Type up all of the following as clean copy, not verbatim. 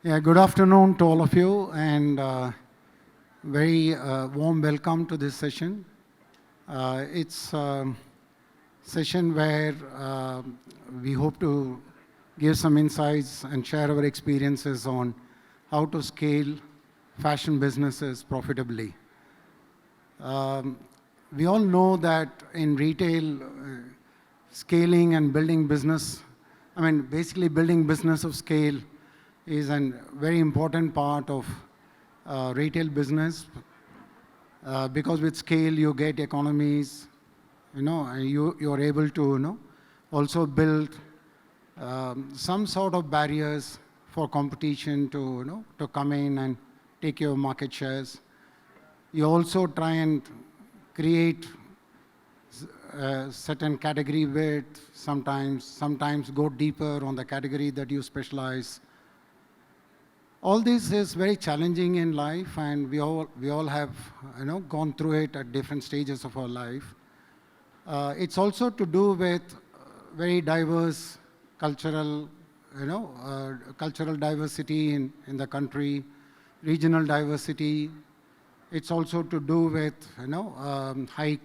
Yeah, good afternoon to all of you, and very warm welcome to this session. It's a session where we hope to give some insights and share our experiences on how to scale fashion businesses profitably. Um, we all know that in retail, scaling and building business, basically building business of scale is a very important part of retail business because with scale you get economies, and you're able to, also build some sort of barriers for competition to, to come in and take your market shares. You also try and create certain category width, sometimes go deeper on the category that you specialize. All this is very challenging in life, and we all have gone through it at different stages of our life. It's also to do with very diverse cultural cultural diversity in the country, regional diversity. It's also to do with high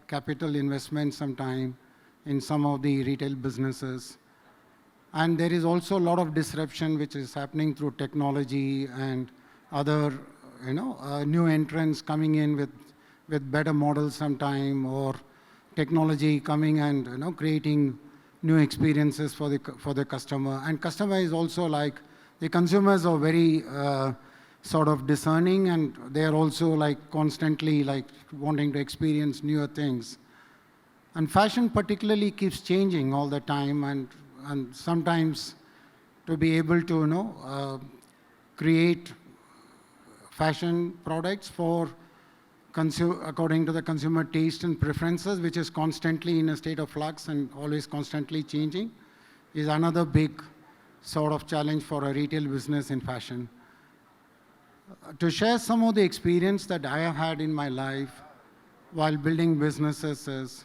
capital investment sometime in some of the retail businesses. And there is also a lot of disruption which is happening through technology and other, new entrants coming in with better models sometime, or technology coming and creating new experiences for the customer. And customer is also like the consumers are very sort of discerning, and they are also like constantly like wanting to experience newer things. And fashion particularly keeps changing all the time, and sometimes to be able to create fashion products for according to the consumer taste and preferences, which is constantly in a state of flux and always constantly changing, is another big sort of challenge for a retail business in fashion. To share some of the experience that I have had in my life while building businesses is,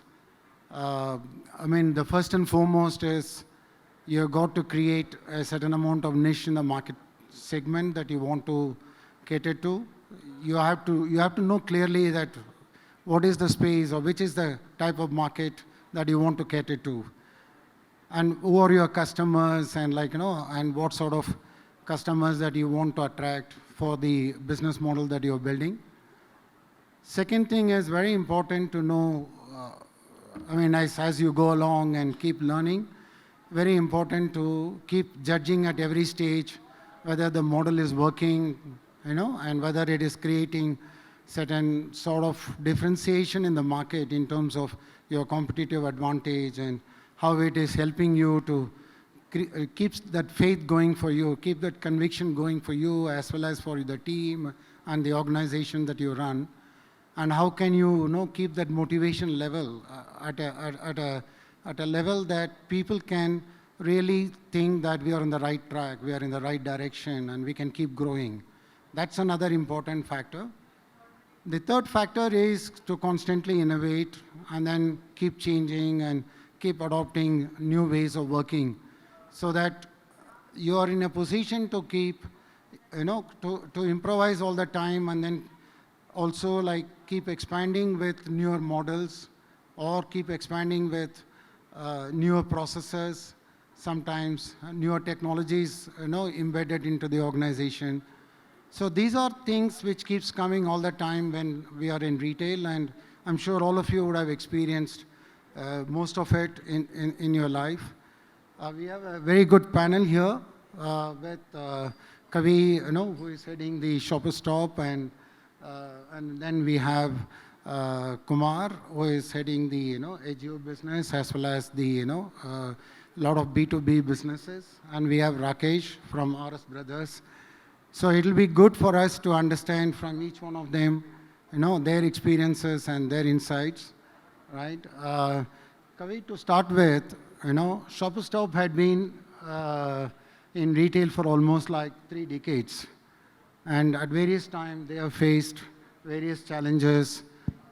the first and foremost is you've got to create a certain amount of niche in the market segment that you want to cater to. You have to know clearly that what is the space or which is the type of market that you want to cater to, and who are your customers, and and what sort of customers that you want to attract for the business model that you're building. Second thing is very important to know, as you go along and keep learning, very important to keep judging at every stage whether the model is working, and whether it is creating certain sort of differentiation in the market in terms of your competitive advantage, and how it is helping you to keep that faith going for you, keep that conviction going for you as well as for the team and the organization that you run. And how can you, keep that motivation level at a level that people can really think that we are on the right track, we are in the right direction, and we can keep growing. That's another important factor. The third factor is to constantly innovate and then keep changing and keep adopting new ways of working, so that you are in a position to keep, to improvise all the time, and then also like keep expanding with newer models, or keep expanding with newer processes, sometimes newer technologies, embedded into the organization. So these are things which keeps coming all the time when we are in retail, and I'm sure all of you would have experienced most of it in your life. We have a very good panel here with Kavi, who is heading the Shopper Stop, and then we have Kumar, who is heading the Ajio business, as well as the lot of B2B businesses, and we have Rakesh from RS Brothers. So it'll be good for us to understand from each one of them, their experiences and their insights, right? Kavi, to start with, Shopper Stop had been in retail for almost like 3 decades. And at various times, they have faced various challenges,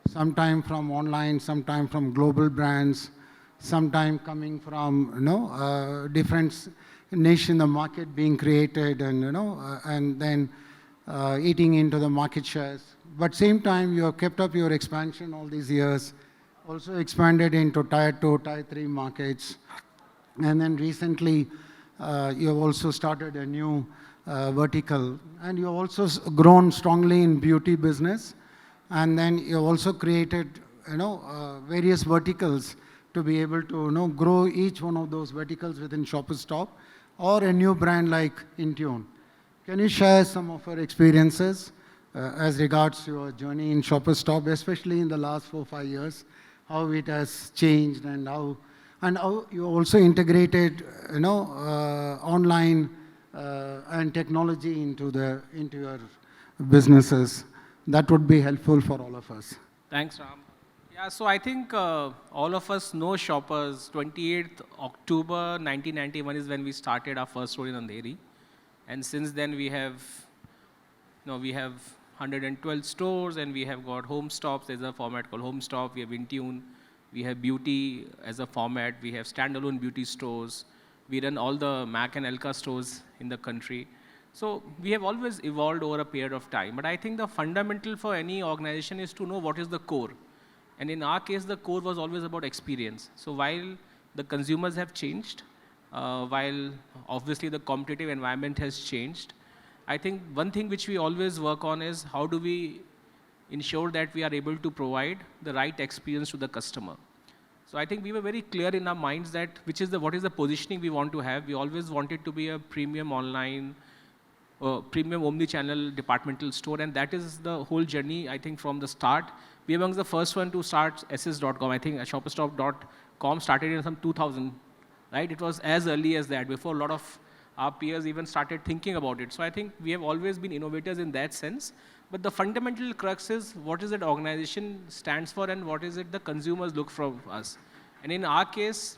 sometime from online, sometime from global brands, sometime coming from, different niche in the market being created and, and then eating into the market shares. But same time, you have kept up your expansion all these years, also expanded into tier 2, tier 3 markets. And then recently, you have also started a new vertical, and you have also grown strongly in beauty business. And then you have also created, various verticals to be able to, grow each one of those verticals within Shoppers Stop, or a new brand like Intune. Can you share some of your experiences as regards to your journey in Shoppers Stop, especially in the last 4 or 5 years, how it has changed and how you also integrated, online and technology into your businesses? That would be helpful for all of us. Thanks, Ram. Yeah, so I think all of us know Shoppers. 28th October 1991 is when we started our first store in Andheri. And since then we have 112 stores, and we have got home stops. There's a format called home stop. We have Intune. We have beauty as a format. We have standalone beauty stores. We run all the Mac and Elka stores in the country. So we have always evolved over a period of time. But I think the fundamental for any organization is to know what is the core. And in our case, the core was always about experience. So while the consumers have changed, while obviously the competitive environment has changed, I think one thing which we always work on is how do we ensure that we are able to provide the right experience to the customer. So I think we were very clear in our minds that what is the positioning we want to have. We always wanted to be a premium online, premium omni-channel departmental store, and that is the whole journey. I think from the start, we were amongst the first one to start ss.com. I think shopperstop.com started in some 2000, right? It was as early as that, before a lot of our peers even started thinking about it. So I think we have always been innovators in that sense. But the fundamental crux is what is it organization stands for and what is it the consumers look from us. And in our case,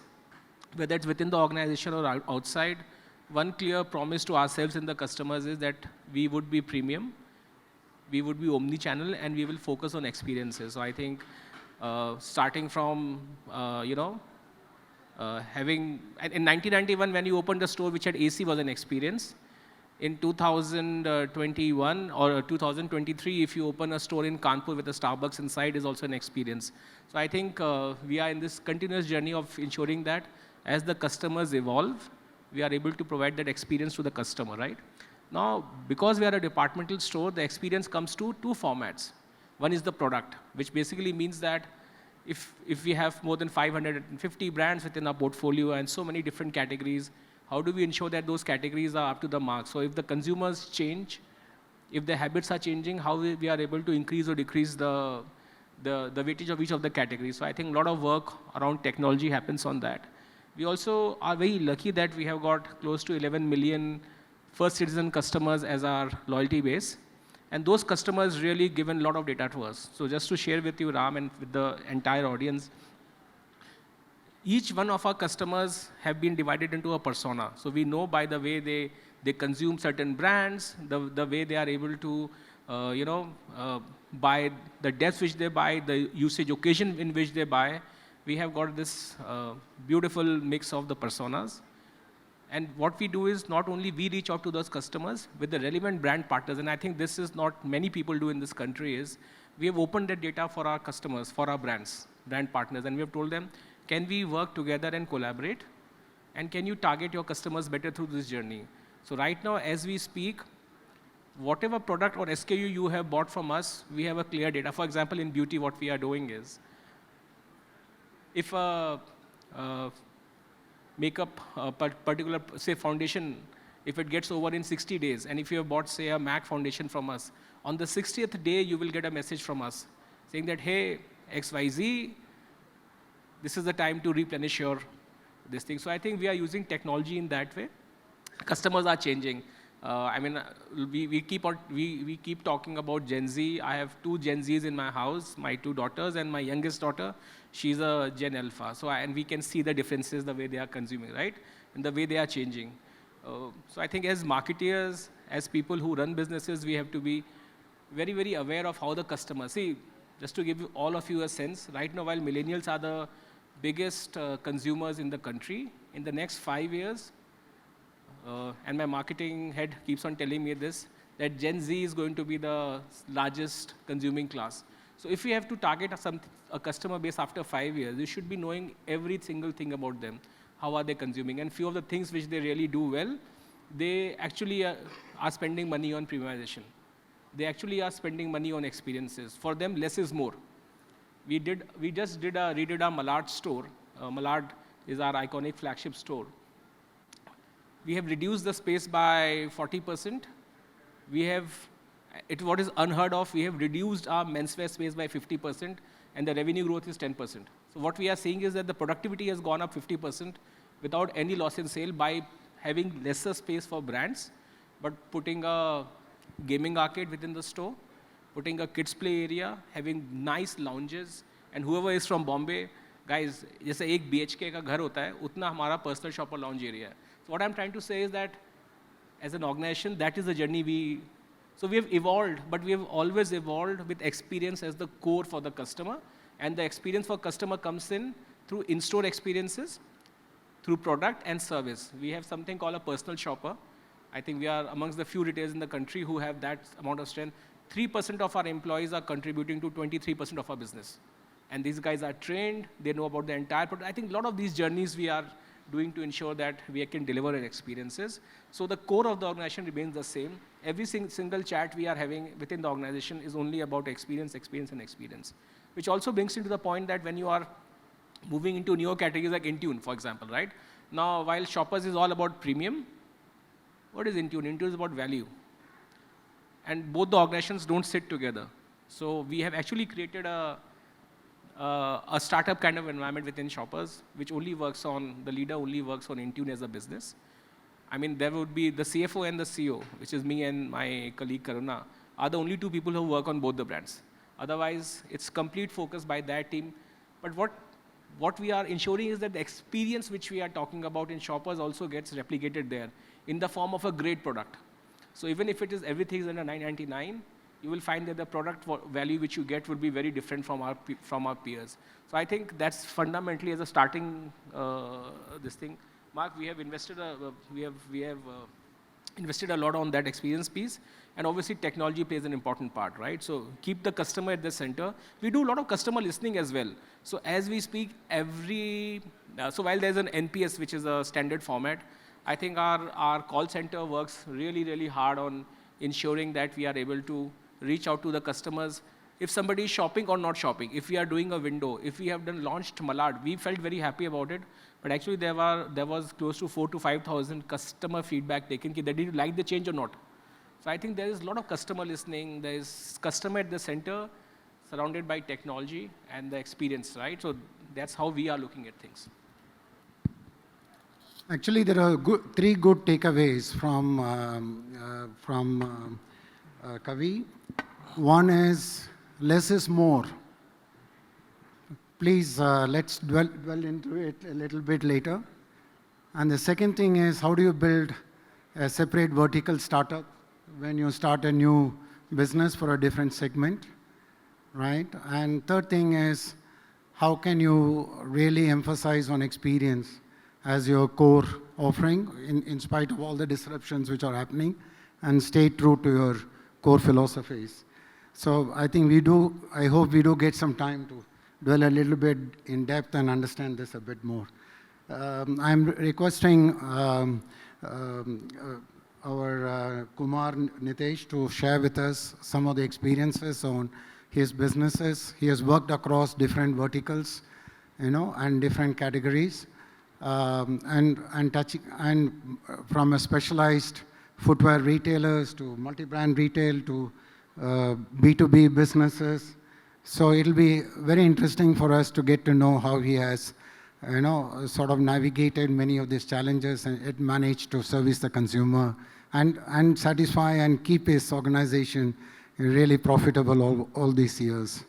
whether it's within the organization or outside, one clear promise to ourselves and the customers is that we would be premium, we would be omni-channel, and we will focus on experiences. So I think starting from, having, in 1991 when you opened a store which had AC was an experience. In 2021 or 2023, if you open a store in Kanpur with a Starbucks inside, is also an experience. So I think we are in this continuous journey of ensuring that as the customers evolve, we are able to provide that experience to the customer, right? Now, because we are a departmental store, the experience comes to two formats. One is the product, which basically means that if we have more than 550 brands within our portfolio and so many different categories, how do we ensure that those categories are up to the mark? So if the consumers change, if their habits are changing, how we are able to increase or decrease the weightage of each of the categories. So I think a lot of work around technology happens on that. We also are very lucky that we have got close to 11 million first citizen customers as our loyalty base. And those customers really given a lot of data to us. So just to share with you, Ram, and with the entire audience, each one of our customers have been divided into a persona. So we know by the way they consume certain brands, the way they are able to, buy, the depth which they buy, the usage occasion in which they buy. We have got this beautiful mix of the personas. And what we do is not only we reach out to those customers with the relevant brand partners, and I think this is not many people do in this country, is we have opened that data for our customers, for our brand partners, and we have told them, can we work together and collaborate? And can you target your customers better through this journey? So right now, as we speak, whatever product or SKU you have bought from us, we have a clear data. For example, in beauty, what we are doing is, if a makeup, particular, say, foundation, if it gets over in 60 days, and if you have bought, say, a MAC foundation from us, on the 60th day, you will get a message from us saying that, hey, XYZ, this is the time to replenish your this thing. So I think we are using technology in that way. Customers are changing. We keep talking about Gen Z. I have 2 Gen Zs in my house, my 2 daughters, and my youngest daughter, she's a Gen Alpha. So and we can see the differences, the way they are consuming, right? And the way they are changing. So I think as marketeers, as people who run businesses, we have to be very, very aware of how the customers, see, just to give all of you a sense, right now while millennials are the biggest consumers in the country. In the next 5 years, and my marketing head keeps on telling me this, that Gen Z is going to be the largest consuming class. So if you have to target a customer base after 5 years, you should be knowing every single thing about them. How are they consuming? And few of the things which they really do well, they actually are spending money on premiumization. They actually are spending money on experiences. For them, less is more. We just redid our Malad store. Malad is our iconic flagship store. We have reduced the space by 40%. What is unheard of, we have reduced our menswear space by 50%, and the revenue growth is 10%. So what we are seeing is that the productivity has gone up 50% without any loss in sale by having lesser space for brands, but putting a gaming arcade within the store, putting a kids play area, having nice lounges, and whoever is from Bombay, guys, जैसे एक BHK का घर होता है, उतना हमारा personal shopper lounge area है. So what I'm trying to say is that as an organization, that is the journey so we have evolved, but we have always evolved with experience as the core for the customer. And the experience for customer comes in through in-store experiences, through product and service. We have something called a personal shopper. I think we are amongst the few retailers in the country who have that amount of strength. 3% of our employees are contributing to 23% of our business. And these guys are trained, they know about the entire product. I think a lot of these journeys we are doing to ensure that we can deliver experiences. So the core of the organization remains the same. Every single chat we are having within the organization is only about experience, experience, and experience. Which also brings me to the point that when you are moving into newer categories like Intune, for example, right? Now, while Shoppers is all about premium, what is Intune? Intune is about value. And both the organizations don't sit together. So we have actually created a startup kind of environment within Shoppers, which only works on, the leader only works on Intune as a business. I mean, there would be the CFO and the CEO, which is me and my colleague Karuna, are the only two people who work on both the brands. Otherwise, it's complete focus by that team. But what we are ensuring is that the experience which we are talking about in Shoppers also gets replicated there in the form of a great product. So even if it is everything is under $9.99, you will find that the product value which you get will be very different from our peers. So I think that's fundamentally as a starting this thing. Mark, we have invested invested a lot on that experience piece, and obviously technology plays an important part, right? So keep the customer at the center. We do a lot of customer listening as well. So as we speak, so while there's an NPS, which is a standard format, I think our call center works really, really hard on ensuring that we are able to reach out to the customers. If somebody is shopping or not shopping, if we are doing a window, if we have launched Malad, we felt very happy about it. But actually there was close to 4,000 to 5,000 customer feedback taken. They didn't like the change or not. So I think there is a lot of customer listening. There is customer at the center, surrounded by technology and the experience, right? So that's how we are looking at things. Actually, there are three good takeaways from Kavi. One is less is more. Please, let's dwell into it a little bit later. And the second thing is, how do you build a separate vertical startup when you start a new business for a different segment, right? And third thing is, how can you really emphasize on experience as your core offering in spite of all the disruptions which are happening, and stay true to your core philosophies. So I think I hope we do get some time to dwell a little bit in depth and understand this a bit more. I'm requesting our Kumar Nitesh to share with us some of the experiences on his businesses. He has worked across different verticals, and different categories, and from a specialized footwear retailers to multi-brand retail to B2B businesses. So it'll be very interesting for us to get to know how he has, sort of navigated many of these challenges and it managed to service the consumer and satisfy and keep his organization really profitable all these years.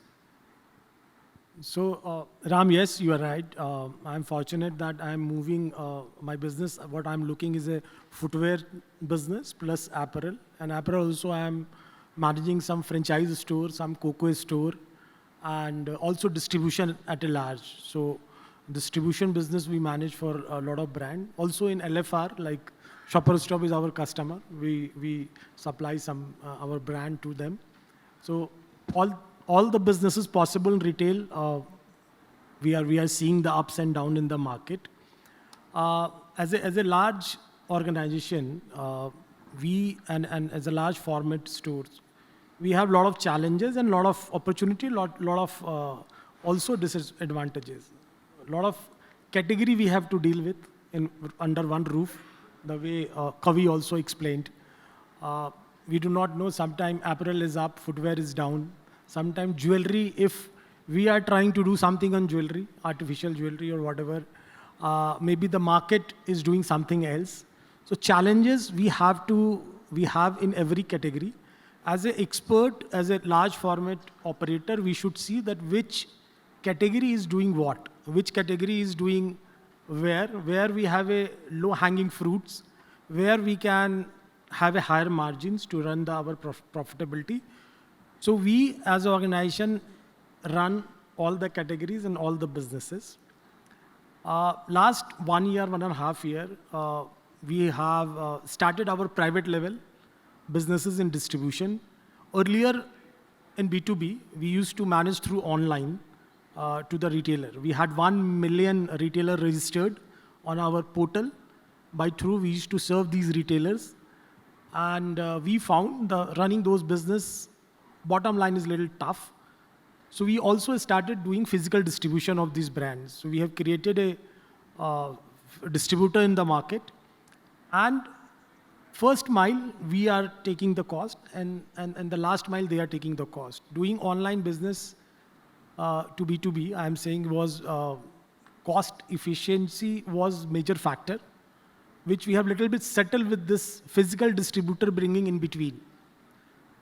So, Ram, yes, you are right. I'm fortunate that I'm moving my business. What I'm looking is a footwear business plus apparel. And apparel also I'm managing some franchise store, some cocoa store, and also distribution at a large. So distribution business we manage for a lot of brand. Also in LFR, like Shoppers Stop is our customer. We supply some our brand to them. So all the businesses possible in retail, we are seeing the ups and downs in the market. As a large organization, and as a large format stores, we have a lot of challenges and a lot of opportunity, lot of also disadvantages. A lot of category we have to deal with under one roof, the way Kavi also explained. We do not know, sometimes apparel is up, footwear is down. Sometimes jewelry, if we are trying to do something on jewelry, artificial jewelry or whatever, maybe the market is doing something else. So challenges we have in every category. As an expert, as a large format operator, we should see that which category is doing what, which category is doing where we have a low hanging fruits, where we can have a higher margins to run our profitability. So we as an organization run all the categories and all the businesses. Last 1 year, 1.5 years, we have started our private label businesses in distribution. Earlier in B2B, we used to manage through online to the retailer. We had 1 million retailer registered on our portal. By through, we used to serve these retailers. And we found running those business, bottom line is a little tough. So we also started doing physical distribution of these brands. So we have created a distributor in the market. And first mile, we are taking the cost, and the last mile, they are taking the cost. Doing online business to B2B, I am saying, was cost efficiency was major factor, which we have little bit settled with this physical distributor bringing in between.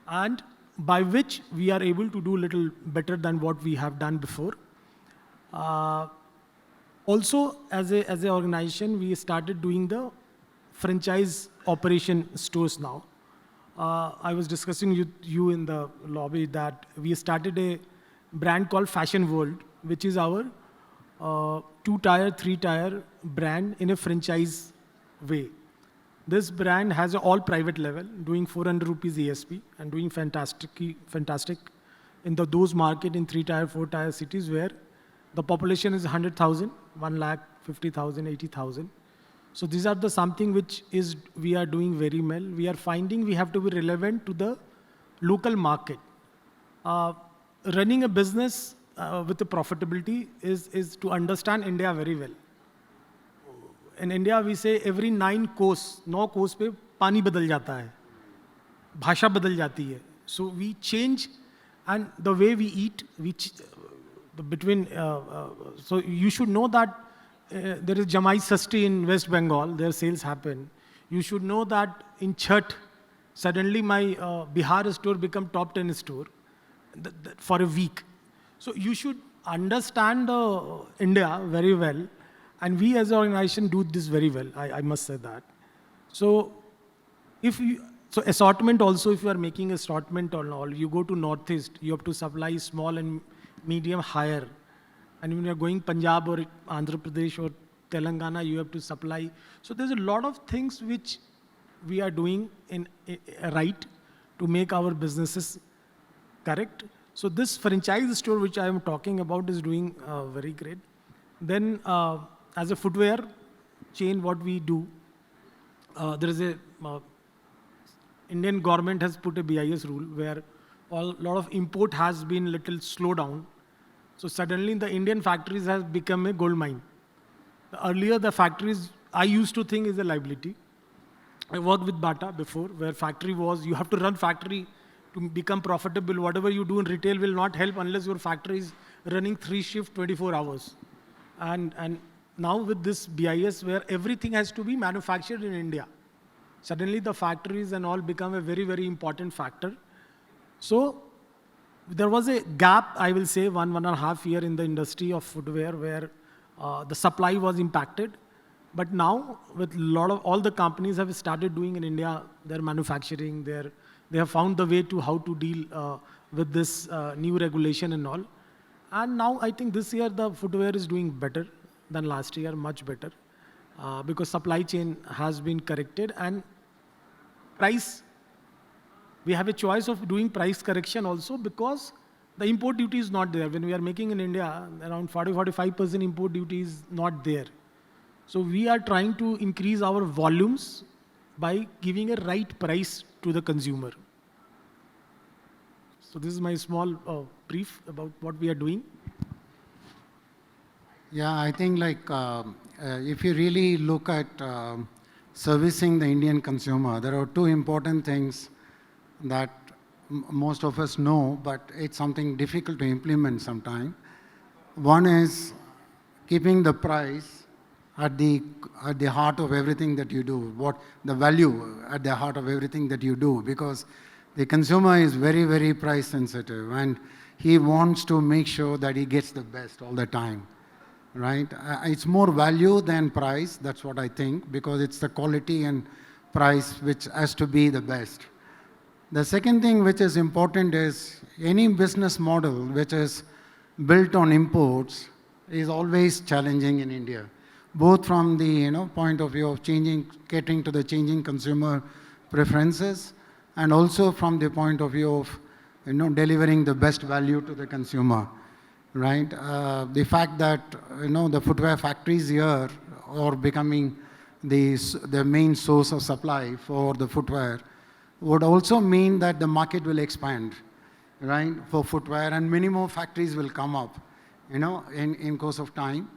And by which we are able to do little better than what we have done before. Also, as an organization, we started doing the franchise operation stores now. I was discussing with you in the lobby that we started a brand called Fashion World, which is our 2-tier, 3-tier brand in a franchise way. This brand has an all private level, doing 400 rupees ASP and doing fantastic in those market in 3-tier, 4-tier cities where the population is 100,000, 150,000, 80,000. So these are the something which is we are doing very well. We are finding we have to be relevant to the local market. Running a business with the profitability is to understand India very well. In India, we say every 9 course पे पानी बदल जाता है, भाषा बदल जाती है. So we change, and the way we eat, so you should know that there is Jamai Sasti in West Bengal, their sales happen. You should know that in Chhat, suddenly my Bihar store become top 10 store for a week. So you should understand India very well. And we as an organization do this very well, I must say that. So assortment also, if you are making assortment or all, you go to Northeast, you have to supply small and medium higher. And when you are going Punjab or Andhra Pradesh or Telangana, you have to supply. So there's a lot of things which we are doing right to make our businesses correct. So this franchise store which I am talking about is doing very great. Then as a footwear chain, what we do, there is a Indian government has put a BIS rule where a lot of import has been little slow down. So suddenly the Indian factories has become a gold mine. Earlier the factories I used to think is a liability. I worked with Bata before, where factory was, you have to run factory to become profitable. Whatever you do in retail will not help unless your factory is running 3 shifts, 24 hours. And now with this BIS where everything has to be manufactured in India, suddenly the factories and all become a very, very important factor. So there was a gap, I will say, 1.5 years in the industry of footwear where the supply was impacted. But now with all the companies have started doing in India, their manufacturing, they have found the way to how to deal with this new regulation and all. And now I think this year the footwear is doing better. than last year, much better, because supply chain has been corrected and price, we have a choice of doing price correction also because the import duty is not there. When we are making in India, around 40-45% import duty is not there. So we are trying to increase our volumes by giving a right price to the consumer. So this is my small brief about what we are doing. Yeah, I think if you really look at servicing the Indian consumer, there are two important things that most of us know, but it's something difficult to implement sometime. One is keeping the price at the heart of everything that you do, what the value at the heart of everything that you do, because the consumer is very, very price sensitive and he wants to make sure that he gets the best all the time, right? It's more value than price, that's what I think, because it's the quality and price which has to be the best. The second thing which is important is any business model which is built on imports is always challenging in India, both from the point of view of catering to the changing consumer preferences, and also from the point of view of delivering the best value to the consumer, right? The fact that the footwear factories here are becoming the main source of supply for the footwear would also mean that the market will expand, right, for footwear, and many more factories will come up, in course of time,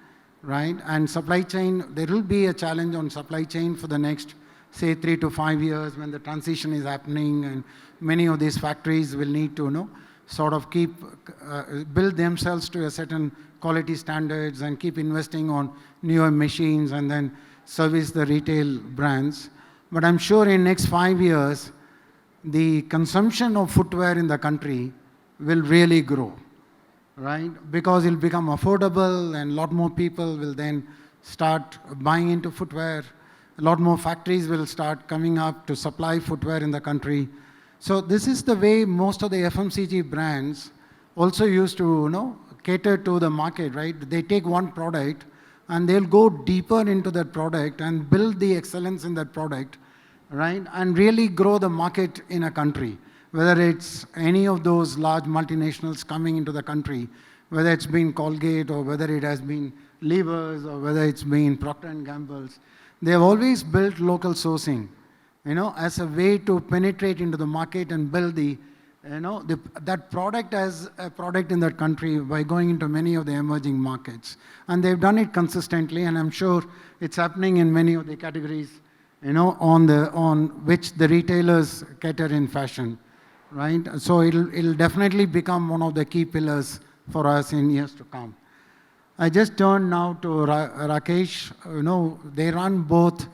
right? And supply chain, there will be a challenge on supply chain for the next, say, 3 to 5 years when the transition is happening, and many of these factories will need to, sort of build themselves to a certain quality standards and keep investing on newer machines and then service the retail brands. But I'm sure in next 5 years, the consumption of footwear in the country will really grow, right? Because it'll become affordable and a lot more people will then start buying into footwear. A lot more factories will start coming up to supply footwear in the country. So this is the way most of the FMCG brands also used to, cater to the market, right? They take one product and they'll go deeper into that product and build the excellence in that product, right? And really grow the market in a country, whether it's any of those large multinationals coming into the country, whether it's been Colgate or whether it has been Levers or whether it's been Procter & Gamble's. They have always built local sourcing, as a way to penetrate into the market and build that product as a product in that country by going into many of the emerging markets. And they've done it consistently, and I'm sure it's happening in many of the categories, on which the retailers cater in fashion, right? So it'll definitely become one of the key pillars for us in years to come. I just turned now to Rakesh. They run both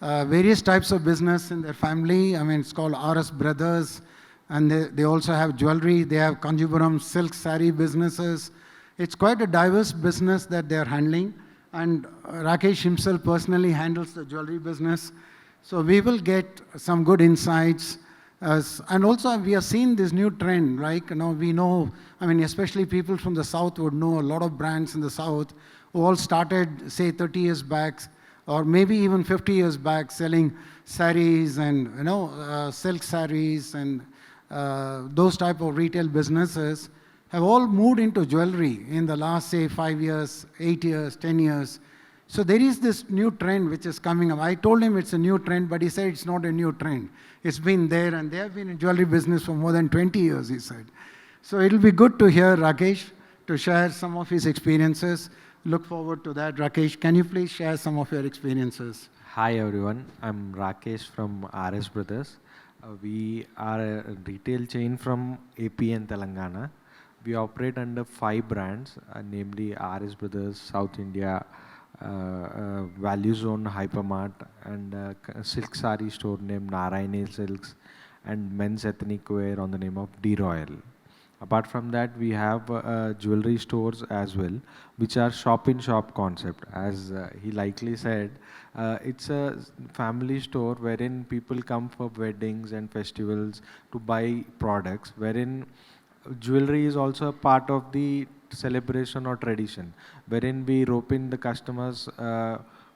various types of business in their family. I mean, it's called RS Brothers, and they also have jewelry. They have Kanjipuram silk saree businesses. It's quite a diverse business that they're handling, and Rakesh himself personally handles the jewelry business. So we will get some good insights. And also we have seen this new trend, right? We know, especially people from the South would know a lot of brands in the South who all started, say, 30 years back, or maybe even 50 years back, selling saris and, silk saris and those type of retail businesses have all moved into jewelry in the last, say, 5 years, 8 years, 10 years. So there is this new trend which is coming up. I told him it's a new trend, but he said it's not a new trend. It's been there, and they have been in jewelry business for more than 20 years, he said. So it'll be good to hear Rakesh to share some of his experiences. Look forward to that. Rakesh, can you please share some of your experiences? Hi everyone, I'm Rakesh from RS Brothers. We are a retail chain from AP and Telangana. We operate under 5 brands, namely RS Brothers, South India, Value Zone Hypermart, and a silk saree store named Narayani Silks, and men's ethnic wear on the name of D Royal. Apart from that, we have jewelry stores as well, which are shop-in-shop concept. As he likely said, it's a family store wherein people come for weddings and festivals to buy products, wherein jewelry is also a part of the celebration or tradition, wherein we rope in the customers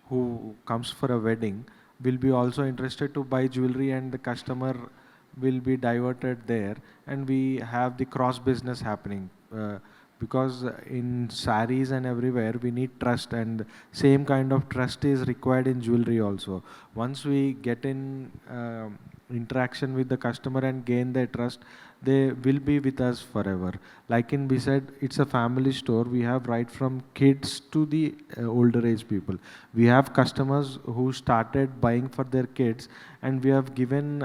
who comes for a wedding will be also interested to buy jewelry, and the customer will be diverted there, and we have the cross business happening. Because in saris and everywhere we need trust, and same kind of trust is required in jewelry also. Once we get in interaction with the customer and gain their trust, they will be with us forever. Like in we said, it's a family store. We have right from kids to the older age people. We have customers who started buying for their kids, and we have given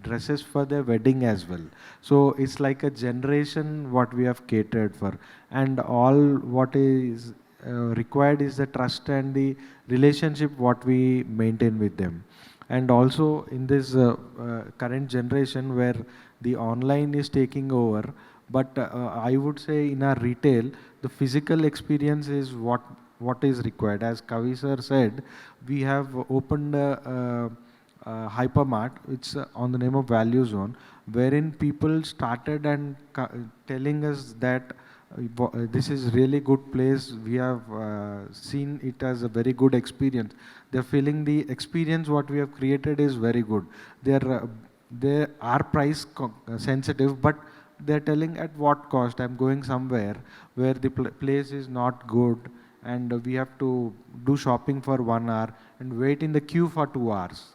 dresses for their wedding as well. So it's like a generation what we have catered for, and all what is required is the trust and the relationship what we maintain with them. And also in this current generation where the online is taking over, but I would say in our retail, the physical experience is what is required. As Kavi sir said, we have opened a hypermart, it's on the name of Value Zone, wherein people started and telling us that this is really good place. We have seen it as a very good experience. They're feeling the experience what we have created is very good. They are price sensitive, but they're telling at what cost. I'm going somewhere where the place is not good, and we have to do shopping for 1 hour and wait in the queue for 2 hours.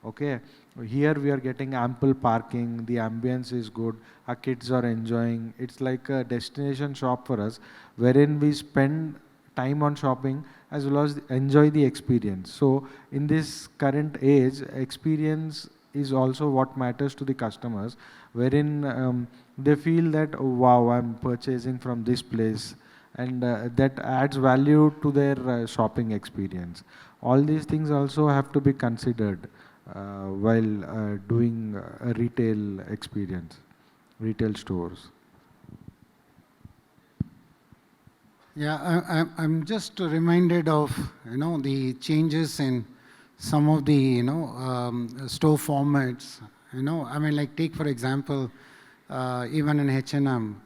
Okay, here we are getting ample parking, the ambience is good, our kids are enjoying. It's like a destination shop for us, wherein we spend time on shopping as well as enjoy the experience. So in this current age, experience is also what matters to the customers, wherein they feel that, oh, wow, I'm purchasing from this place, and that adds value to their shopping experience. All these things also have to be considered while doing a retail experience, retail stores. Yeah, I'm just reminded of, the changes in some of the, store formats. I mean, like take for example, even in H&M,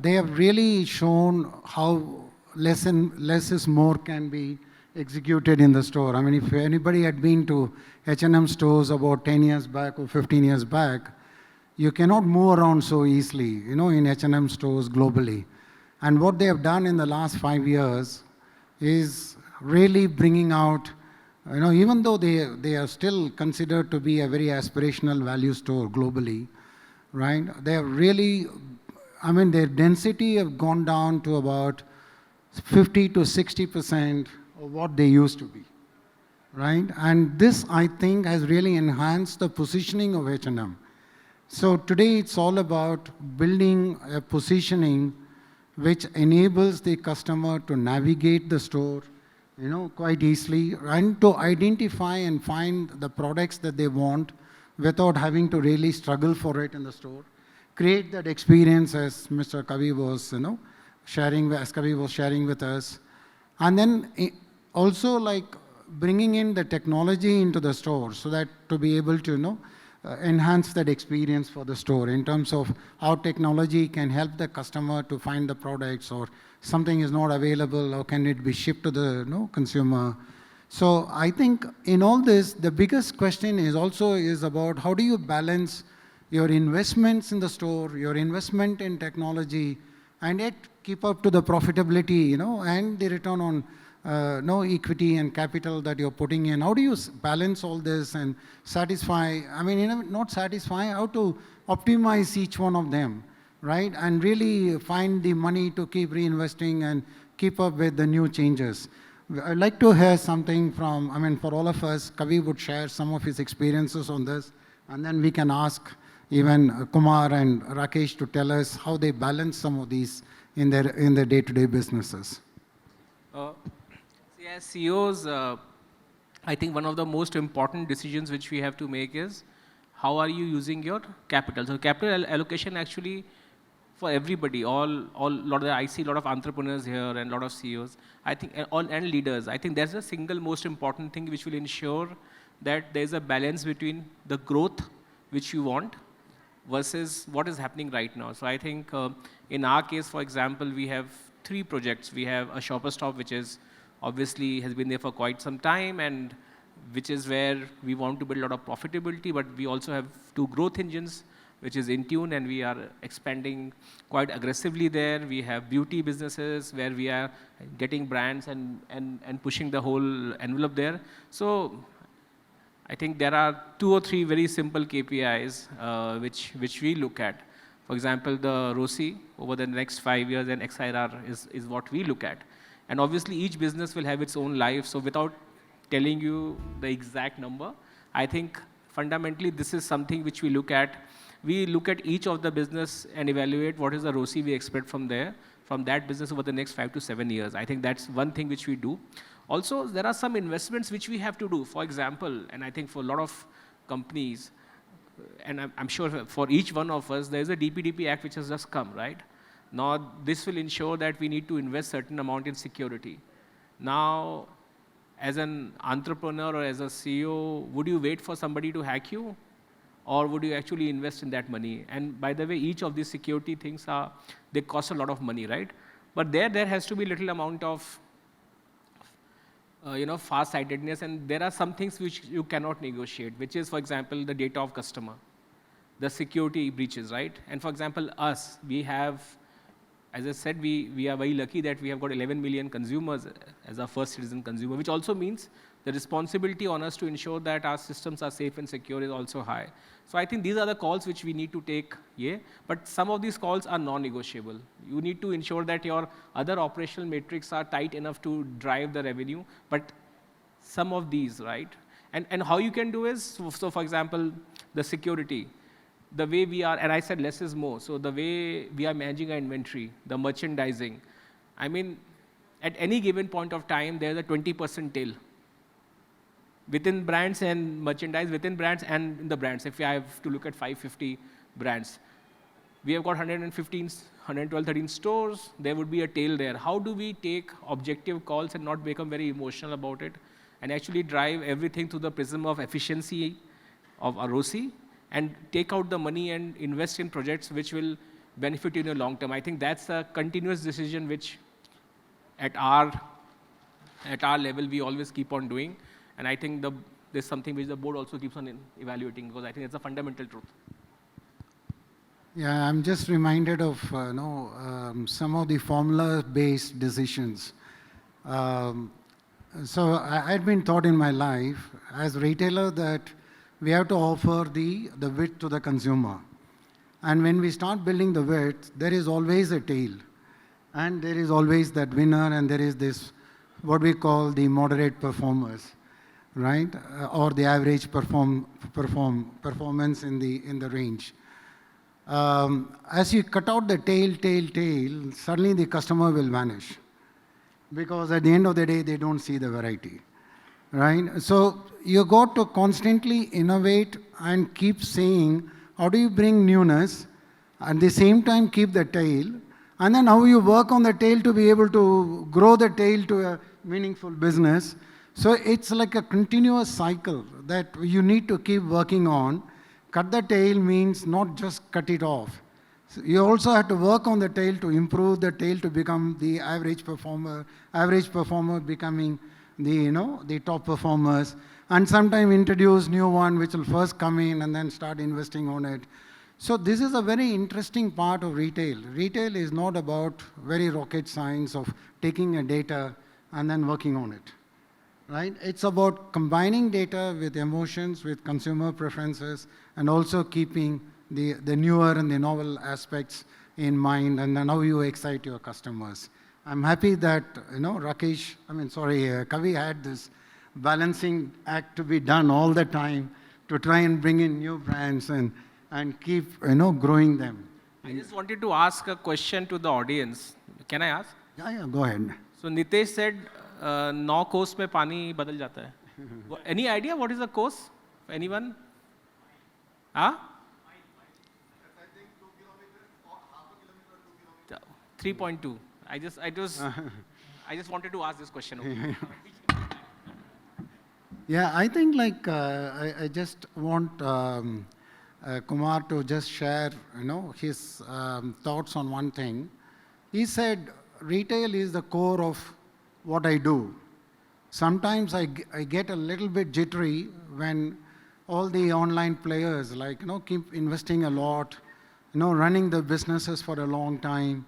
they have really shown how less is more can be executed in the store. I mean, if anybody had been to H&M stores about 10 years back or 15 years back, you cannot move around so easily, in H&M stores globally. And what they have done in the last 5 years is really bringing out, even though they are still considered to be a very aspirational value store globally, right? They have really, I mean, their density have gone down to about 50 to 60% of what they used to be, right? And this, I think, has really enhanced the positioning of H&M. So today it's all about building a positioning which enables the customer to navigate the store, quite easily, and to identify and find the products that they want without having to really struggle for it in the store. Create that experience as Mr. Kavi was, sharing with us. And then also like bringing in the technology into the store so that to be able to, enhance that experience for the store in terms of how technology can help the customer to find the products, or something is not available, or can it be shipped to the consumer. So I think in all this, the biggest question is about how do you balance your investments in the store, your investment in technology, and yet keep up to the profitability, and the return on equity and capital that you're putting in. How do you balance all this and satisfy, not satisfy, how to optimize each one of them, right? And really find the money to keep reinvesting and keep up with the new changes. I'd like to hear something from, for all of us, Kavi would share some of his experiences on this, and then we can ask even Kumar and Rakesh to tell us how they balance some of these in their day-to-day businesses. As CEOs, I think one of the most important decisions which we have to make is how are you using your capital. So capital allocation actually for everybody, I see a lot of entrepreneurs here and a lot of CEOs, I think, and leaders. I think that's the single most important thing which will ensure that there's a balance between the growth which you want versus what is happening right now. So I think In our case, for example, we have 3 projects. We have a shopper stop, which is obviously has been there for quite some time, and which is where we want to build a lot of profitability, but we also have 2 growth engines, which is Intune, and we are expanding quite aggressively there. We have beauty businesses where we are getting brands and pushing the whole envelope there. So I think there are 2 or 3 very simple KPIs which we look at. For example, the ROCE over the next 5 years and XIRR is what we look at. And obviously each business will have its own life. So without telling you the exact number, I think fundamentally this is something which we look at. We look at each of the business and evaluate what is the ROCE we expect from that business over the next 5 to 7 years. I think that's one thing which we do. Also, there are some investments which we have to do. For example, and I think for a lot of companies, and I'm sure for each one of us, there's a DPDP Act which has just come, right? Now, this will ensure that we need to invest certain amount in security. Now, as an entrepreneur or as a CEO, would you wait for somebody to hack you? Or would you actually invest in that money? And by the way, each of these security things they cost a lot of money, right? But there has to be little amount of far-sightedness, and there are some things which you cannot negotiate, which is, for example, the data of customer, the security breaches, right? And for example, us, we have, as I said, we are very lucky that we have got 11 million consumers as our first citizen consumer, which also means the responsibility on us to ensure that our systems are safe and secure is also high. So I think these are the calls which we need to take, yeah? But some of these calls are non-negotiable. You need to ensure that your other operational metrics are tight enough to drive the revenue, but some of these, right? And how you can do is, so for example, the security, the way we are, and I said less is more, so the way we are managing our inventory, the merchandising, I mean, at any given point of time, there's a 20% tail. Within brands and merchandise, within brands and in the brands. If I have to look at 550 brands, we have got 115, 112, 13 stores. There would be a tail there. How do we take objective calls and not become very emotional about it and actually drive everything through the prism of efficiency of our ROCE and take out the money and invest in projects which will benefit you in the long term? I think that's a continuous decision which at our level we always keep on doing. And I think there's something which the board also keeps on evaluating, because I think it's a fundamental truth. Yeah, I'm just reminded of some of the formula-based decisions. So I'd been taught in my life as a retailer that we have to offer the width to the consumer. And when we start building the width, there is always a tail. And there is always that winner, and there is this, what we call the moderate performers, right? Or the average performance in the range. As you cut out the tail, suddenly the customer will vanish. Because at the end of the day, they don't see the variety, right? So you got to constantly innovate and keep saying, how do you bring newness, at the same time keep the tail, and then how you work on the tail to be able to grow the tail to a meaningful business. So it's like a continuous cycle that you need to keep working on. Cut the tail means not just cut it off. So you also have to work on the tail to improve the tail to become the average performer becoming the top performers, and sometimes introduce new one which will first come in and then start investing on it. So this is a very interesting part of retail. Retail is not about very rocket science of taking a data and then working on it. Right? It's about combining data with emotions, with consumer preferences, and also keeping the newer and the novel aspects in mind, and then how you excite your customers. I'm happy that, Kavi had this balancing act to be done all the time to try and bring in new brands and keep, growing them. I just wanted to ask a question to the audience. Can I ask? Yeah, go ahead. So Nitesh said, 9 कोस में पानी बदल जाता है. Any idea what is the course? Anyone? Huh? 3.2. I just wanted to ask this question. Yeah, I think I just want Kumar to just share, his thoughts on one thing. He said, retail is the core of what I do. Sometimes I get a little bit jittery when all the online players keep investing a lot, running the businesses for a long time,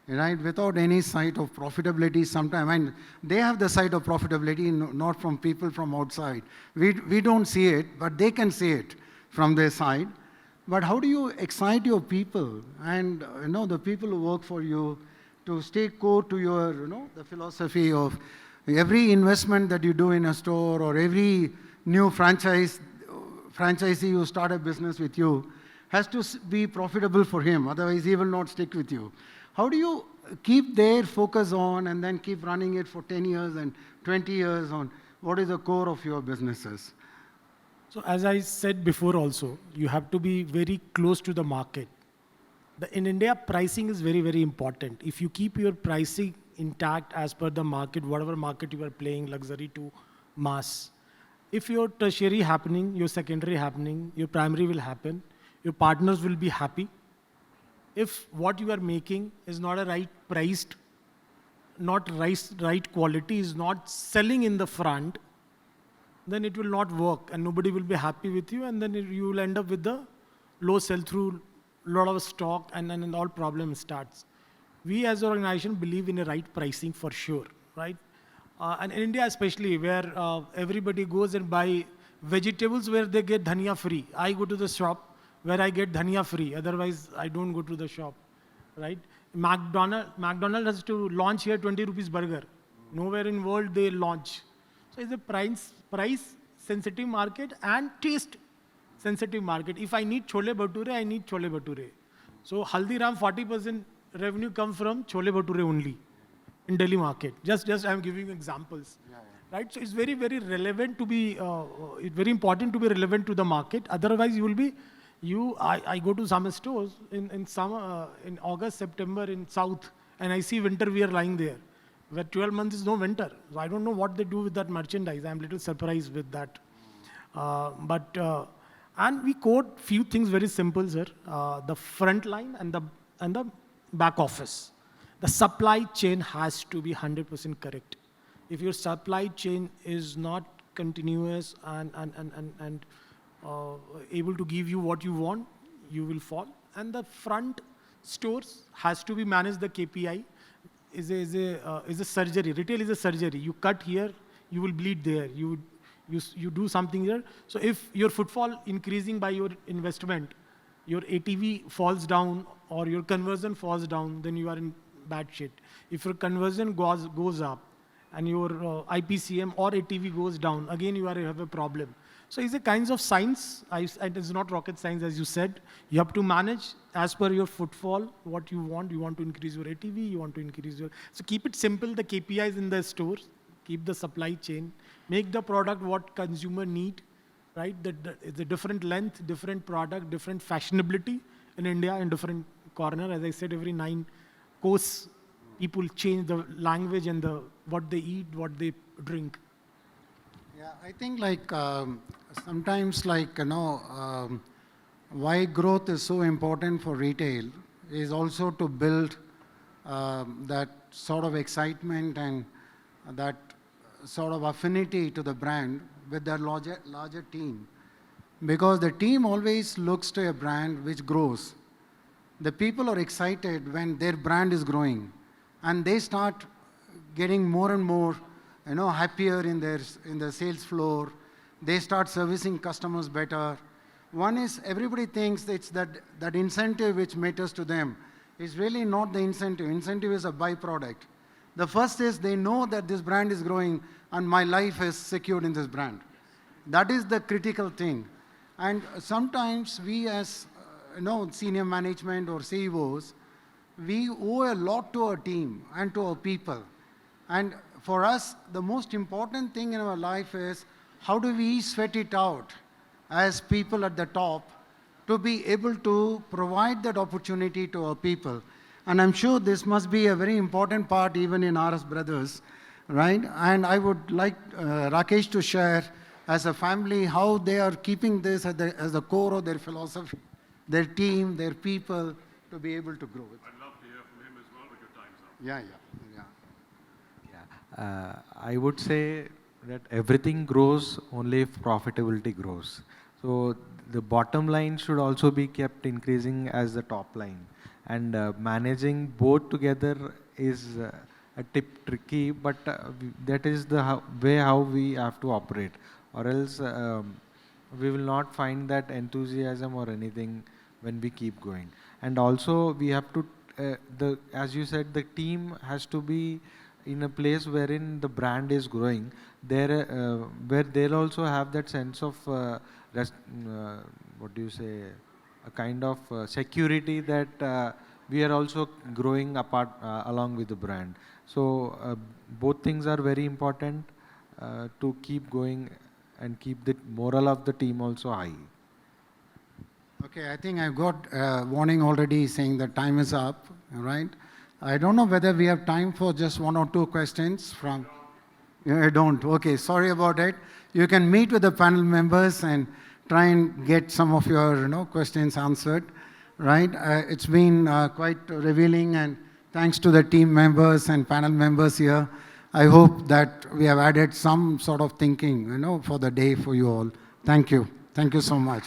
right, without any sight of profitability sometimes. And they have the sight of profitability, not from people from outside. We don't see it, but they can see it from their side. But how do you excite your people and, the people who work for you to stay core to your, the philosophy of every investment that you do in a store or every new franchisee who start a business with you has to be profitable for him, otherwise he will not stick with you. How do you keep their focus on and then keep running it for 10 years and 20 years on what is the core of your businesses? So as I said before also, you have to be very close to the market. In India, pricing is very, very important. If you keep your pricing intact as per the market, whatever market you are playing, luxury to mass, if your tertiary happening, your secondary happening, your primary will happen, your partners will be happy. If what you are making is not a right priced, not right quality, is not selling in the front, then it will not work and nobody will be happy with you, and then you will end up with the low sell-through, lot of stock, and then all problem starts. We as an organization believe in a right pricing for sure, right? And in India especially, where everybody goes and buy vegetables where they get dhania free. I go to the shop where I get dhania free, otherwise I don't go to the shop, right? McDonald's has to launch here 20 rupees burger. Nowhere in world they launch. So it's a price sensitive market and taste sensitive market. If I need chole bhature, I need chole bhature. So Haldiram 40% revenue comes from chole bhature only in Delhi market. Just I'm giving examples, right? So it's very, very relevant to be, it's very important to be relevant to the market. Otherwise, you will be, I go to some stores in summer, in August, September in South, and I see winter wear lying there, where 12 months is no winter. So I don't know what they do with that merchandise. I'm a little surprised with that. And we code few things very simple, sir. The front line and the back office. The supply chain has to be 100% correct. If your supply chain is not continuous and able to give you what you want, you will fall. And the front stores has to be managed. The KPI is a surgery. Retail is a surgery. You cut here, you will bleed there. You do something here. So if your footfall increasing by your investment, your ATV falls down or your conversion falls down, then you are in bad shit. If your conversion goes up and your IPCM or ATV goes down, again you have a problem. So it's a kinds of science. It's not rocket science, as you said. You have to manage as per your footfall, what you want. You want to increase your ATV, you want to increase your... So keep it simple, the KPIs in the stores, keep the supply chain, make the product what consumer need, right? It's a different length, different product, different fashionability in India, in different corner. As I said, every 9 course, people change the language and what they eat, what they drink. Yeah, I think sometimes why growth is so important for retail is also to build that sort of excitement and that sort of affinity to the brand with their larger team. Because the team always looks to a brand which grows. The people are excited when their brand is growing and they start getting more and more happier in the sales floor. They start servicing customers better. One is everybody thinks it's that incentive which matters to them. It's really not the incentive. Incentive is a byproduct. The first is they know that this brand is growing and my life is secured in this brand. That is the critical thing. And sometimes we as senior management or CEOs, we owe a lot to our team and to our people. And for us, the most important thing in our life is how do we sweat it out as people at the top to be able to provide that opportunity to our people. And I'm sure this must be a very important part even in RS Brothers, right? And I would like Rakesh to share as a family, how they are keeping this as the core of their philosophy, their team, their people, to be able to grow with. I'd love to hear from him as well, but your time's up. Yeah. I would say that everything grows only if profitability grows. So the bottom line should also be kept increasing as the top line. And managing both together is a tip tricky, but that is the way how we have to operate. Or else we will not find that enthusiasm or anything when we keep going. And also we have to, as you said, the team has to be in a place wherein the brand is growing, there where they'll also have that sense of what do you say, a kind of security that we are also growing apart along with the brand. So both things are very important to keep going and keep the morale of the team also high. Okay, I think I've got a warning already saying that time is up, all right? I don't know whether we have time for just one or two questions from... I don't. Okay, sorry about it. You can meet with the panel members and try and get some of your questions answered, right? It's been quite revealing, and thanks to the team members and panel members here. I hope that we have added some sort of thinking, for the day for you all. Thank you. Thank you so much.